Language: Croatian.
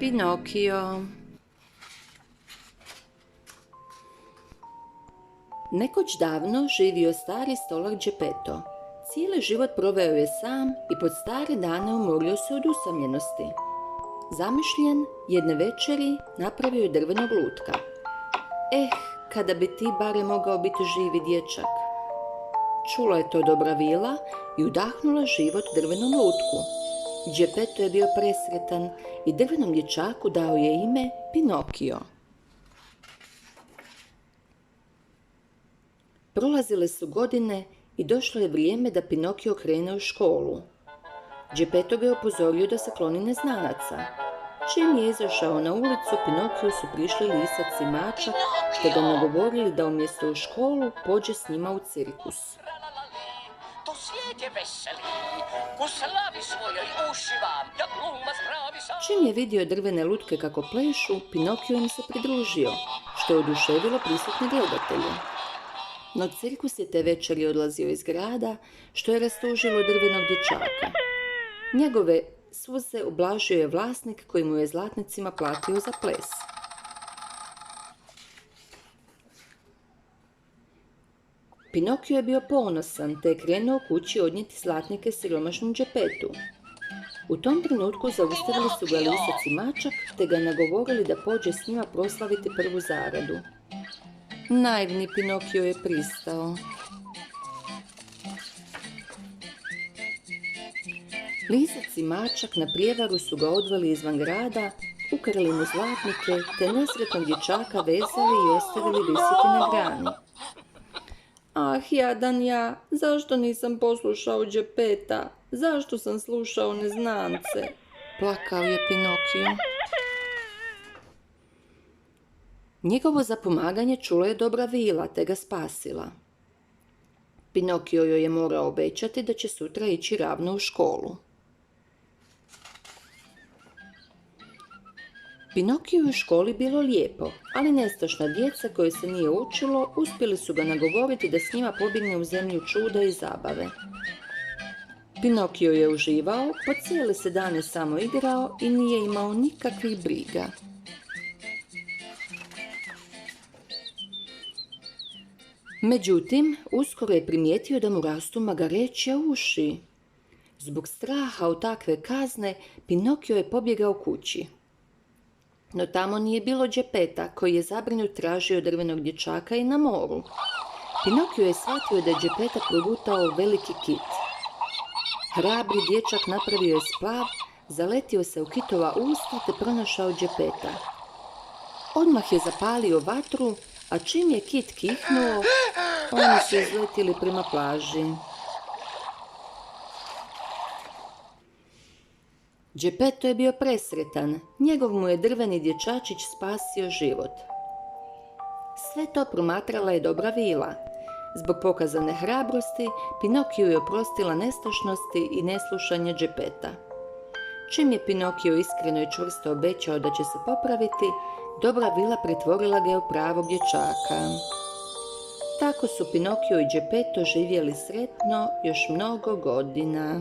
Pinokio. Nekoć davno živio stari stolar Geppetto. Cijeli život proveo je sam i pod stare dane umorio se od usamljenosti. Zamišljen, jedne večeri napravio je drvenog lutka. Kada bi ti barem mogao biti živi dječak. Čula je to dobra vila i udahnula život drvenom lutku. Geppetto je bio presretan i drvenom dječaku dao je ime Pinokio. Prolazile su godine i došlo je vrijeme da Pinokio krene u školu. Geppetto ga je upozorio da se kloni neznanaca. Čim je izašao na ulicu, Pinokiju su prišli lisac i mačak, te ga nagovorili da umjesto u školu pođe s njima u cirkus. Čim je vidio drvene lutke kako plešu, Pinokio im se pridružio, što je oduševilo prisutne gledatelje. No cirkus je te večeri odlazio iz grada, što je rastužilo drvenog dječaka. Njegove suze ublažio je vlasnik koji mu je zlatnicima platio za ples. Pinokio je bio ponosan te je krenuo kući odnijeti zlatnike siromašnom Geppettu. U tom trenutku zaustavili su ga lisac i mačak te ga nagovorili da pođe s njima proslaviti prvu zaradu. Naivni Pinokio je pristao. Lisac i mačak na prijevaru su ga odveli izvan grada, ukrali mu zlatnike te nesretnog dječaka vezali i ostavili visiti na grani. Jadan ja, zašto nisam poslušao Geppetta? Zašto sam slušao neznance? Plakao je Pinokio. Njegovo zapomaganje čula je dobra vila te ga spasila. Pinokio joj je morao obećati da će sutra ići ravno u školu. Pinokiju u školi bilo lijepo, ali nestašna djeca koje se nije učilo uspjeli su ga nagovoriti da s njima pobjegne u zemlju čuda i zabave. Pinokio je uživao, po cijele se dane samo igrao i nije imao nikakvih briga. Međutim, uskoro je primijetio da mu rastu magareće uši. Zbog straha od takve kazne, Pinokio je pobjegao kući. No tamo nije bilo Geppetta koji je zabrinut tražio drvenog dječaka i na moru. Pinokio je shvatio da je Geppetta progutao veliki kit. Hrabri dječak napravio je splav, zaletio se u kitova usta te pronašao Geppetta. Odmah je zapalio vatru, a čim je kit kihnuo, oni su izletili prema plaži. Geppetto je bio presretan, njegov mu je drveni dječačić spasio život. Sve to promatrala je dobra vila. Zbog pokazane hrabrosti, Pinokiju je oprostila nestašnosti i neslušanje Geppetta. Čim je Pinokio iskreno i čvrsto obećao da će se popraviti, dobra vila pretvorila ga u pravog dječaka. Tako su Pinokio i Geppetto živjeli sretno još mnogo godina.